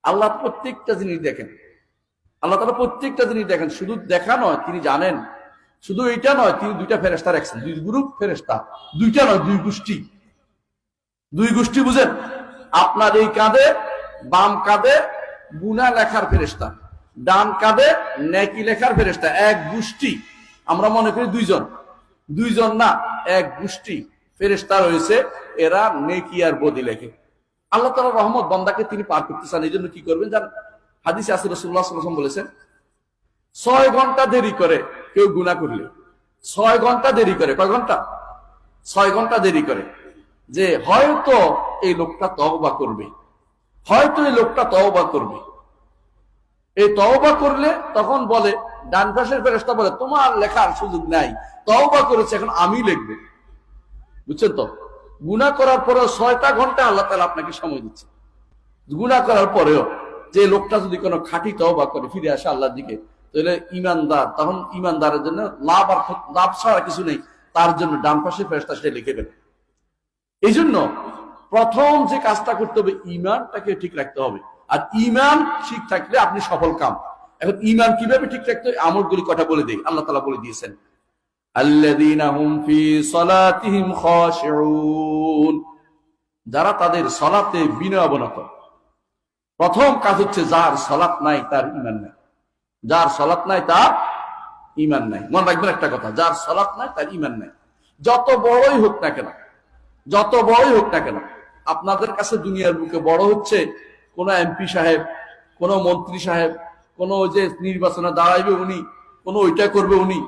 আল্লাহ প্রত্যেকটা জিনিস দেখেন, আল্লাহ তাআলা প্রত্যেকটা জিনিস দেখেন। শুধু দেখা নয়, তিনি জানেন। শুধু এইটা নয়, তিনি দুইটা ফেরেশতা রাখছেন, দুই গ্রুপ ফেরেশতা, দুইটা নয়, দুই গোষ্ঠী। দুই গোষ্ঠী বুঝেন? আপনার এই কাঁধে, বাম কাঁধে গুনাহ লেখার ফেরেশতা, ডান কাঁধে নেকি লেখার ফেরেশতা। এক গোষ্ঠী। আমরা মনে করি দুইজন, দুইজন না, এক গোষ্ঠী ফেরেশতা রয়েছে, এরা নেকি আর বদি লেখে। আল্লাহ তাআলার রহমত বান্দাকে তিনি পার করতে চান, এই জন্য কি করবেন জানেন? হাদিসে আছে, রাসূলুল্লাহ সাল্লাল্লাহু আলাইহি ওয়াসাল্লাম বলেছেন, 6 ঘন্টা দেরি করে কেউ গুনাহ করলে, 6 ঘন্টা দেরি করে, কয় ঘন্টা? 6 ঘন্টা দেরি করে, যে হয়তো এই লোকটা তওবা করবে, হয়তো এই লোকটা তওবা করবে। এই তওবা করলে তখন বলে, ডান পাশের ফেরেশতা বলে, তোমার লেখার সুযোগ নাই, তওবা করেছে, এখন আমি লিখবো। বুঝছেন তো? গুনাহ করার পরেও 6টা ঘন্টা আল্লাহ তাআলা আপনাকে সময় দিচ্ছে। গুনাহ করার পরেও যে লোকটা যদি কোনো খাঁটি তওবা করে, ফিরে আসে আল্লাহর দিকে, তাহলে ইমানদার, তখন ইমানদারের জন্য লাভ আর লাভ ছাড়া কিছু নেই, তার জন্য ডান পাশে ফেরেশতা সেটা লিখে দেবে। এই জন্য প্রথম যে কাজটা করতে হবে, ঈমানটাকে ঠিক রাখতে হবে। আর ঈমান ঠিক থাকলে আপনি সফল কাম। এখন ঈমান কিভাবে ঠিক রাখতে হয়, আমলগুলি কথা বলে দেই। আল্লাহ তাআলা বলে দিয়েছেন, আল্লাযীনা হুম ফি সালাতিহিম খাশিউন, যারা তাদের সালাতে বিনয় অবনত। প্রথম কাজ হচ্ছে, যার সালাত নাই তার ঈমান নাই। যার সালাত নাই তার ঈমান নাই। মনে রাখবেন একটা কথা, যার সালাত নাই তার ঈমান নাই। যত বড়ই হোক না কেন, যত বড়ই হোক না কেন, আপনাদের কাছে দুনিয়ার বুকে বড় হচ্ছে কোন এমপি সাহেব, কোন মন্ত্রী সাহেব, কোন ওই যে নির্বাচনে দাঁড়াইবে উনি, কোন ওইটা করবে উনি।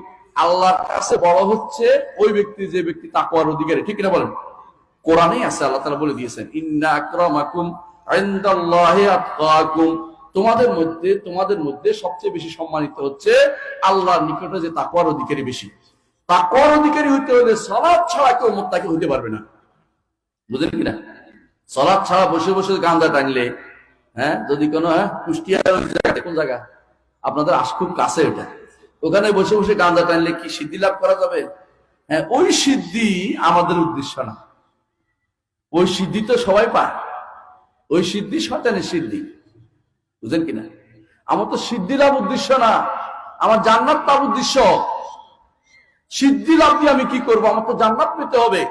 আল্লাহর কাছে বড় হচ্ছে ওই ব্যক্তি, যে ব্যক্তি তাকওয়ার অধিকারী। ঠিক কিনা বলেন? কোরআনেই আছে, আল্লাহ তাআলা বলে দিয়েছেন, ইন্না আকরামাকুম ইনদাল্লাহি আতকাকুম, তোমাদের মধ্যে সবচেয়ে বেশি সম্মানিত হচ্ছে আল্লাহর নিকটে যে তাকওয়ার অধিকারী বেশি। তাকওয়ার অধিকারী হইতে হলে সালাত ছাড়া কেউ মুত্তাকি হতে পারবে না। বুঝলেন কিনা? সালাত ছাড়া বসে বসে গাঁজা টানলে, যদি কোনো কুষ্টিয়ার কোন জায়গা আপনাদের খুব কাছে, ওটা ওখানে বসে বসে গাঁজা টানলে কি সিদ্ধি লাভ করা যাবে? ওই সিদ্ধি আমাদের উদ্দেশ্য না। ওই সিদ্ধি তো সবাই পায়, ওই সিদ্ধি শয়তানের সিদ্ধি। বুঝলেন কিনা? আমার তো সিদ্ধি লাভ উদ্দেশ্য না, আমার জান্নাত লাভ উদ্দেশ্য। সিদ্ধি লাভ দিয়ে আমি কি করবো? আমার তো জান্নাত পেতে হবে।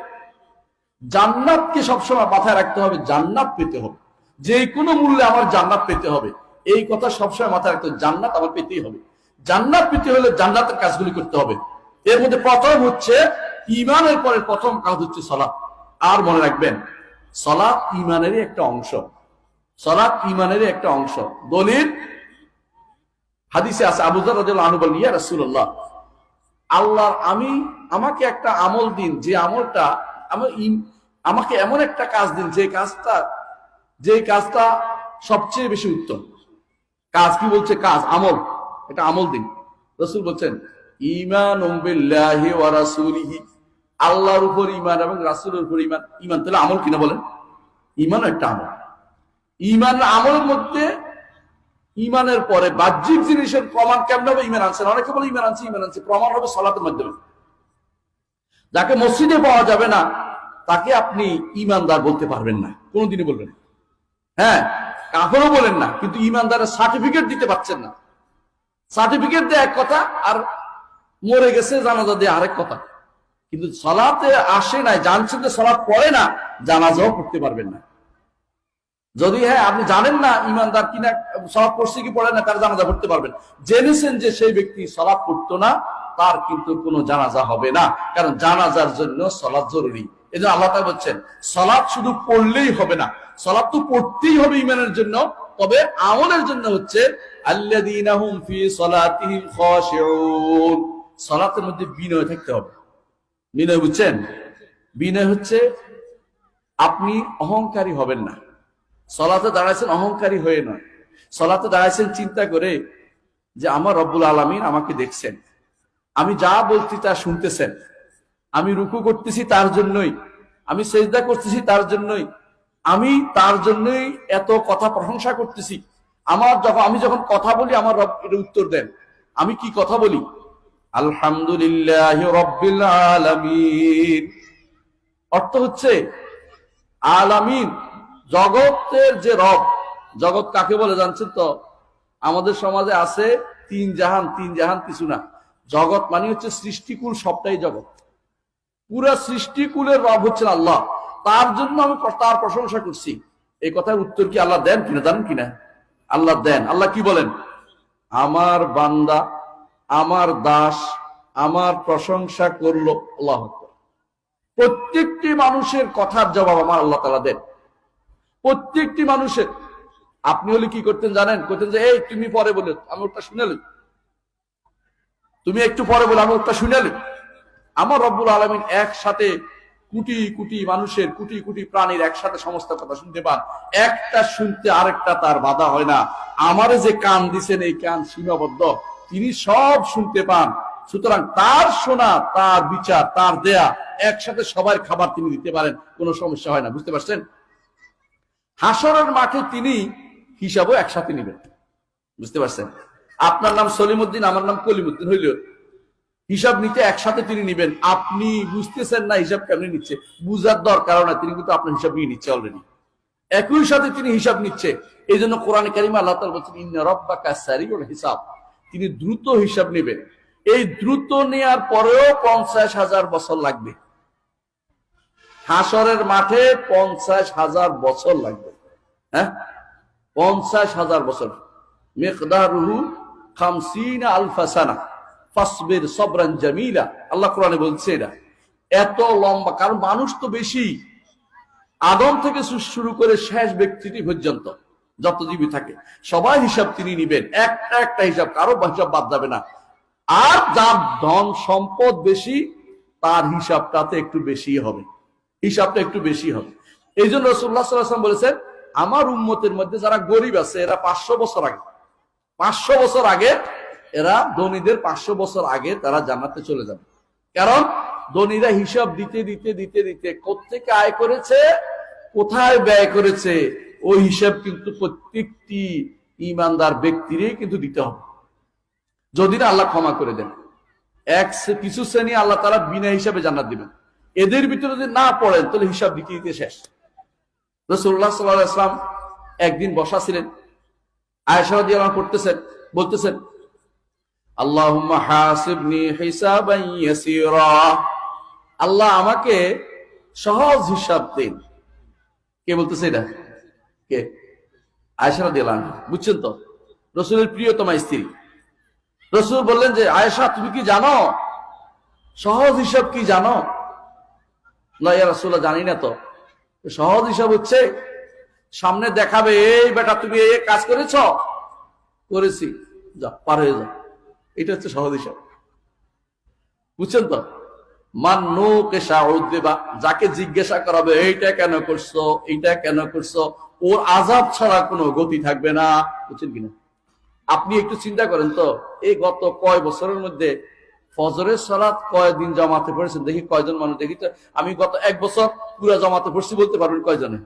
জান্নাতকে সবসময় মাথায় রাখতে হবে, জান্নাত পেতে হবে, যে কোনো মূল্যে আমার জান্নাত পেতে হবে। এই কথা সবসময় মাথায় রাখতে হবে, জান্নাত আমার পেতেই হবে। জান্নাত পেতে হলে জান্নাতের কাজগুলি করতে হবে। এর মধ্যে প্রথম হচ্ছে ঈমানের পরে প্রথম কাজ হচ্ছে সালাত। আর মনে রাখবেন, সালাত ঈমানেরই একটা অংশ। সালাত ঈমানেরই একটা অংশ। দলিল হাদিসে আছে, আবু যর রাদিয়াল্লাহু আনহু বলেন, ইয়া রাসূলুল্লাহ, আল্লাহর আমাকে একটা আমল দিন, যে আমলটা আমাকে এমন একটা কাজ দিন, যে কাজটা সবচেয়ে বেশি উত্তম কাজ। কি বলছে? কাজ, আমল, এটা আমল দিন। রাসূল বলছেন, ঈমানুম বিল্লাহি ওয়া রাসূলিহি, আল্লাহর উপর ঈমান এবং রাসূলের উপর ঈমান। ঈমান তাহলে আমল কিনা বলেন? ঈমান একটা আমল। ঈমান আমলের মধ্যে, ঈমানের পরে বাহ্যিক জিনিসের প্রমাণ কেমন হবে? ঈমান আনছেন, অনেকে বলে ঈমান আনছে, প্রমাণ হবে সালাতের মাধ্যমে। যাকে মসজিদে পাওয়া যাবে না, তাকে আপনি ঈমানদার বলতে পারবেন না, কোনদিনই বলবেন না। কাফেরও বলেন না, কিন্তু ঈমানদারের সার্টিফিকেট দিতে পারছেন না। সার্টিফিকেট দিয়ে এক কথা, আর মরে গেছে জানাজা দিয়ে আরেক কথা। কিন্তু সালাতে আসে নাই, জানছেন যে সালাত পড়ে না, জানাজাও পড়তে পারবেন না। যদি আপনি জানেন না ঈমানদার কিনা, সালাত পড়ছে কি পড়ে না, তার জানাজা পড়তে পারবেন। জেনেছেন যে সেই ব্যক্তি সালাত পড়তো না, তার কিন্তু কোনো জানাজা হবে না, কারণ জানাজার জন্য সালাত জরুরি। এই জন্য আল্লাহ তাআলা বলছেন, সালাত শুধু পড়লেই হবে না, সালাত তো পড়তেই হবে ঈমানের জন্য। তবে আমলের জন্য হচ্ছে আল্লাযীনা হুম ফি সালাতিহিম খাশিউন, সালাতের মধ্যে বিনয় থাকতে হবে। বিনয় বুঝছেন? বিনয় হচ্ছে আপনি অহংকারী হবেন না। সালাতে দাঁড়াইছেন অহংকারী হয়ে নয়, সালাতে দাঁড়াইছেন চিন্তা করে যে আমার রব্বুল আলামিন আমাকে দেখছেন, আমি যা বলছি তা শুনতেছেন, আমি রুকু করতেছি তার জন্যই, আমি সেজদা করতেছি তার জন্যই, আমি তার জন্যই এত কথা প্রশংসা করতেছি। আমি যখন কথা বলি, আমার রব এর উত্তর দেন। আমি কি কথা বলি? আলহামদুলিল্লাহি রাব্বিল আলামিন। অর্থ হচ্ছে আলামিন, জগতের যে রব, জগৎ কাকে বলে জানছেন তো? আমাদের সমাজে আছে তিন জাহান কিছু না। জগৎ মানে হচ্ছে সৃষ্টিকুল, সবটাই জগৎ। পুরা সৃষ্টিকুলের রব হচ্ছেন আল্লাহ। তার জন্য আমি তার প্রশংসা করছি। এই কথার উত্তর কি আল্লাহ দেন কিনা জানেন কিনা? আল্লাহ দেন। আল্লাহ কি বলেন? আমার বান্দা, আমার দাস আমার প্রশংসা করলো। আল্লাহ আকবার। প্রত্যেকটি মানুষের কথার জবাব আমার আল্লাহ তাআলা দেন, প্রত্যেকটি মানুষের। আপনি হলে কি করতেন জানেন? করতেন যে এই তুমি পরে বলে আমি ওটা শুনে লই, তুমি একটু পরে বলে আমি ওটা শুনে লই। আমার রব্বুল আলামিন একসাথে কোটি কোটি মানুষের, কোটি কোটি প্রাণীর একসাথে সমস্ত কথা শুনতে পান। একটা শুনতে আরেকটা তার বাধা হয় না। আমারে যে কান দিছেন এই কান সীমাবদ্ধ, তিনি সব শুনতে পান। সুতরাং তার শোনা, তার বিচার, তার দেয়া একসাথে সবার খাবার তিনি দিতে পারেন, কোনো সমস্যা হয় না। বুঝতে পারছেন? হাসরের মাঠে তিনি হিসাবও একসাথে নেবেন। বুঝতে পারছেন? আপনার নাম সলিমউদ্দিন, আমার নাম কলিমউদ্দিন হইল, হিসাব নিতে একসাথে তিনি নিবেন। আপনি বুঝতেছেন না হিসাব কেমনি নিচ্ছে, বুঝার দরকার না, তিনি কিন্তু আপনার হিসাব নিয়ে নিচ্ছে অলরেডি। একই সাথে তিনি হিসাব নিচ্ছে। এই জন্য কোরআনে কারিমে আল্লাহ তাআলা বলছেন ইন্না রাব্বাকা সারিউল হিসাব, তিনি দ্রুত হিসাব নেবেন। এই দ্রুত নেয়ার পরেও 50,000 বছর লাগবে। হাসরের মাঠে 50,000 বছর লাগবে। হ্যাঁ, 50,000 বছর। মিকদারুহু 50 আলফা সানা ফাসবির সবরান জামিলা। আল্লাহ কোরআনে বলছে এটা এত লম্বা, কারণ মানুষ তো বেশি। আদম থেকে শুরু করে শেষ ব্যক্তিটি পর্যন্ত যত জীবী থাকে সবাই হিসাব তিনি নিবেন, একটা একটা হিসাব, কারো হিসাব বাদ যাবে না। আর যার ধন সম্পদ বেশি তার হিসাবটাতে একটু বেশি হবে, হিসাবটা একটু বেশি হবে। এই জন্য রাসূলুল্লাহ সাল্লাল্লাহু আলাইহি ওয়াসাল্লাম বলেছেন আমার উম্মতের মধ্যে যারা গরিব আছে এরা 500 বছর আগে, 500 বছর আগে এরা ধনীদের 500 বছর আগে তারা জান্নাতে চলে যাবে। কারণ ধনীরা হিসাব দিতে দিতে দিতে দিতে কোত্থেকে আয় করেছে, কোথায় ব্যয় করেছে, ওই হিসাব কিন্তু প্রত্যেকটি ঈমানদার ব্যক্তিরই কিন্তু দিতে হবে, যদি না আল্লাহ ক্ষমা করে দেন। কিছু শ্রেণী আল্লাহ তাআলা বিনা হিসাবে জান্নাত দিবেন। এদের ভিতরে যদি না পড়েন তাহলে হিসাব দিতে দিতে শেষ। রাসূলুল্লাহ সাল্লাল্লাহু আলাইহি ওয়াসাল্লাম একদিন বসা ছিলেন, আয়েশা রাদিয়াল্লাহু আনহা পড়তেছেন, বলতেছেন আল্লাহুম্মা হাসিবনি হিসাবান ইয়াসীরা, আল্লাহ আমাকে সহজ হিসাব দিন। কে বলতেছে এটা? কে? আয়েশা রাদিয়াল্লাহু আনহা। বুঝছেন তো? রাসূলের প্রিয়তমা স্ত্রী। রাসূল বললেন যে আয়েশা তুমি কি জানো সহজ হিসাব কি জানো? না ইয়া রাসূলুল্লাহ জানি না তো। সহজ হিসাব হচ্ছে সামনে দেখাবে এই বেটা তুমি এই কাজ করেছ, করেছি, যা পার হয়ে যাও, এটা হচ্ছে সহজ হিসাব। বুঝছেন তো? মান্নুকে শাউদ্দিবা, যাকে জিজ্ঞাসা করাবে এইটা কেন করছো, এইটা কেন করছো, ওর আযাব ছাড়া কোনো গতি থাকবে না। বুঝছেন কিনা? আপনি একটু চিন্তা করেন তো, এই গত কয় বছরের মধ্যে ফজরের সালাত কয়দিন জামাতে পড়েছেন দেখি, কয়জন মানুষ দেখি তো। আমি গত 1 বছর পুরা জামাতে পড়ছি বলতে পারবেন কয়জনে?